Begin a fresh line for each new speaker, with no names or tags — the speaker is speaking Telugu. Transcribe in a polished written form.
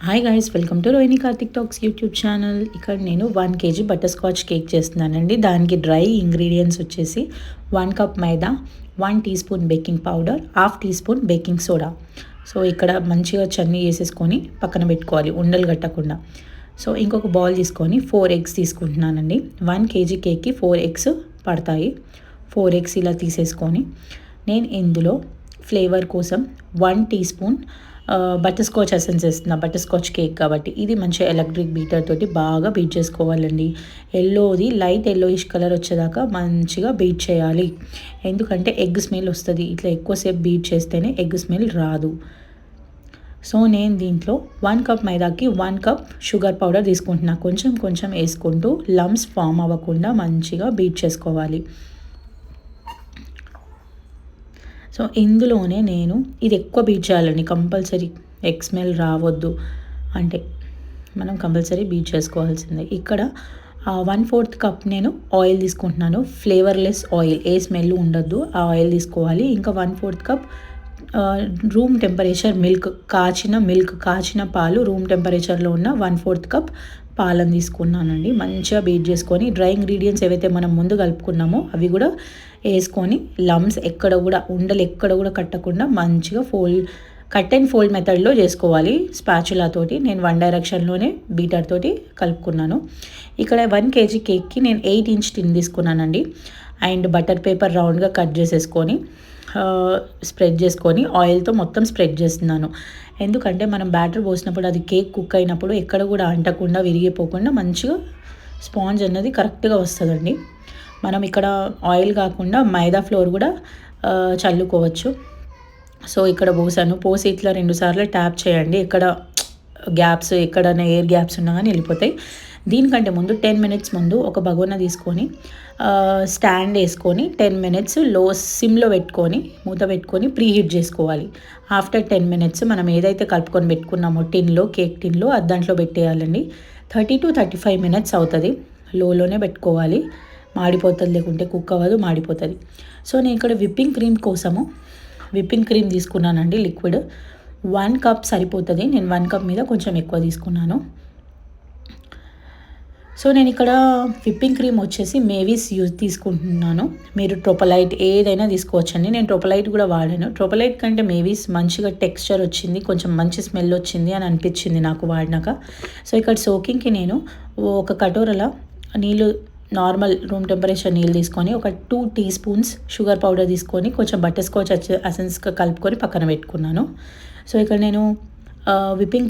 Hi guys, welcome to Rohini Karthik talks YouTube channel. ఇక్కడ నేను 1 kg బటర్ స్కాచ్ కేక్ చేస్తున్నానండి. దానికి డ్రై ఇంగ్రీడియంట్స్ వచ్చేసి 1 cup maida, 1 teaspoon baking powder, half teaspoon baking soda. So ఇక్కడ మంచిగా చన్నీ వేసేసుకొని పక్కన పెట్టుకోవాలి ఉండలు కట్టకుండా. సో ఇంకొక బౌల్ తీసుకొని 4 eggs తీసుకుంటున్నానండి. 1 kg కేక్కి 4 eggs పడతాయి. 4 eggs ఇలా తీసేసుకొని నేను ఇందులో ఫ్లేవర్ కోసం 1 teaspoon butterscotch essence వేస్తున్నా. బటర్ స్కాచ్ కేక్ కాబట్టి ఇది మంచిగా ఎలక్ట్రిక్ బీటర్ తోటి బాగా బీట్ చేసుకోవాలండి. ఎల్లోది లైట్ ఎల్లోయిష్ కలర్ వచ్చేదాకా మంచిగా బీట్ చేయాలి. ఎందుకంటే ఎగ్ స్మెల్ వస్తుంది. ఇట్లా ఎక్కువసేపు బీట్ చేస్తేనే ఎగ్ స్మెల్ రాదు. సో నేను దీంట్లో 1 కప్ మైదాకి 1 కప్ షుగర్ పౌడర్ తీసుకుంటున్నా. కొంచెం కొంచెం వేసుకుంటూ లమ్స్ ఫామ్ అవ్వకుండా మంచిగా బీట్ చేసుకోవాలి. సో ఇందులోనే నేను ఇది ఎక్కువ బీట్ చేయాలండి. కంపల్సరీ ఎగ్ స్మెల్ రావద్దు అంటే మనం కంపల్సరీ బీట్ చేసుకోవాల్సిందే. ఇక్కడ 1/4 కప్ నేను ఆయిల్ తీసుకుంటున్నాను. ఫ్లేవర్లెస్ ఆయిల్, ఏ స్మెల్ ఉండద్దు ఆ ఆయిల్ తీసుకోవాలి. ఇంకా 1/4 కప్ రూమ్ టెంపరేచర్ మిల్క్, కాచిన పాలు రూమ్ టెంపరేచర్లో ఉన్న 1/4 కప్ పాలను తీసుకున్నానండి. మంచిగా బీట్ చేసుకొని డ్రై ఇంగ్రీడియంట్స్ ఏవైతే మనం ముందు కలుపుకున్నామో అవి కూడా వేసుకొని లమ్స్ ఉండలు ఎక్కడ కూడా కట్టకుండా మంచిగా కట్ అండ్ ఫోల్డ్ మెథడ్లో చేసుకోవాలి. స్పాచులా తోటి నేను 1 డైరెక్షన్లోనే బీటర్ తోటి కలుపుకున్నాను. ఇక్కడ 1 kg కేక్కి నేను 8 inch టిన్ తీసుకున్నానండి. అండ్ బటర్ పేపర్ రౌండ్గా కట్ చేసేసుకొని స్ప్రెడ్ చేసుకొని ఆయిల్తో మొత్తం స్ప్రెడ్ చేస్తున్నాను. ఎందుకంటే మనం బ్యాటర్ పోసినప్పుడు అది కేక్ కుక్ అయినప్పుడు ఎక్కడ కూడా అంటకుండా విరిగిపోకుండా మంచిగా స్పాంజ్ అన్నది కరెక్ట్గా వస్తుందండి. మనం ఇక్కడ ఆయిల్ కాకుండా మైదా ఫ్లోర్ కూడా చల్లుకోవచ్చు. సో ఇక్కడ పోసి ఇట్లా 2 సార్లు ట్యాప్ చేయండి. ఎక్కడ గ్యాప్స్, ఎక్కడైనా ఎయిర్ గ్యాప్స్ ఉన్నా కానీ వెళ్ళిపోతాయి. దీనికంటే ముందు 10 minutes ముందు ఒక బగోనా తీసుకొని స్టాండ్ వేసుకొని 10 minutes సిమ్లో పెట్టుకొని మూత పెట్టుకొని ప్రీహీట్ చేసుకోవాలి. ఆఫ్టర్ 10 minutes మనం ఏదైతే కలుపుకొని పెట్టుకున్నామో కేక్ టిన్లో అది దాంట్లో పెట్టేయాలండి. 30 to 35 minutes అవుతుంది. లోనే పెట్టుకోవాలి, మాడిపోతుంది, లేకుంటే కుక్ అవ్వదు, మాడిపోతుంది. సో నేను ఇక్కడ విప్పింగ్ క్రీమ్ తీసుకున్నానండి. లిక్విడ్ 1 కప్ సరిపోతుంది. నేను 1 కప్ మీద కొంచెం ఎక్కువ తీసుకున్నాను. సో నేను ఇక్కడ విప్పింగ్ క్రీమ్ వచ్చేసి మేవీస్ తీసుకుంటున్నాను. మీరు ట్రోపలైట్ ఏదైనా తీసుకోవచ్చండి. నేను ట్రోపలైట్ కూడా వాడాను. ట్రోపలైట్ కంటే మేవీస్ మంచిగా టెక్స్చర్ వచ్చింది, కొంచెం మంచి స్మెల్ వచ్చింది అని అనిపించింది నాకు వాడినాక. సో ఇక్కడ సోకింగ్కి నేను ఒక కటోరల నీళ్ళు, నార్మల్ రూమ్ టెంపరేచర్ నీళ్ళు తీసుకొని ఒక 2 teaspoons షుగర్ పౌడర్ తీసుకొని కొంచెం బటర్ స్కాచ్ ఎసెన్స్ కలుపుకొని పక్కన పెట్టుకున్నాను. సో ఇక్కడ నేను విప్పింగ్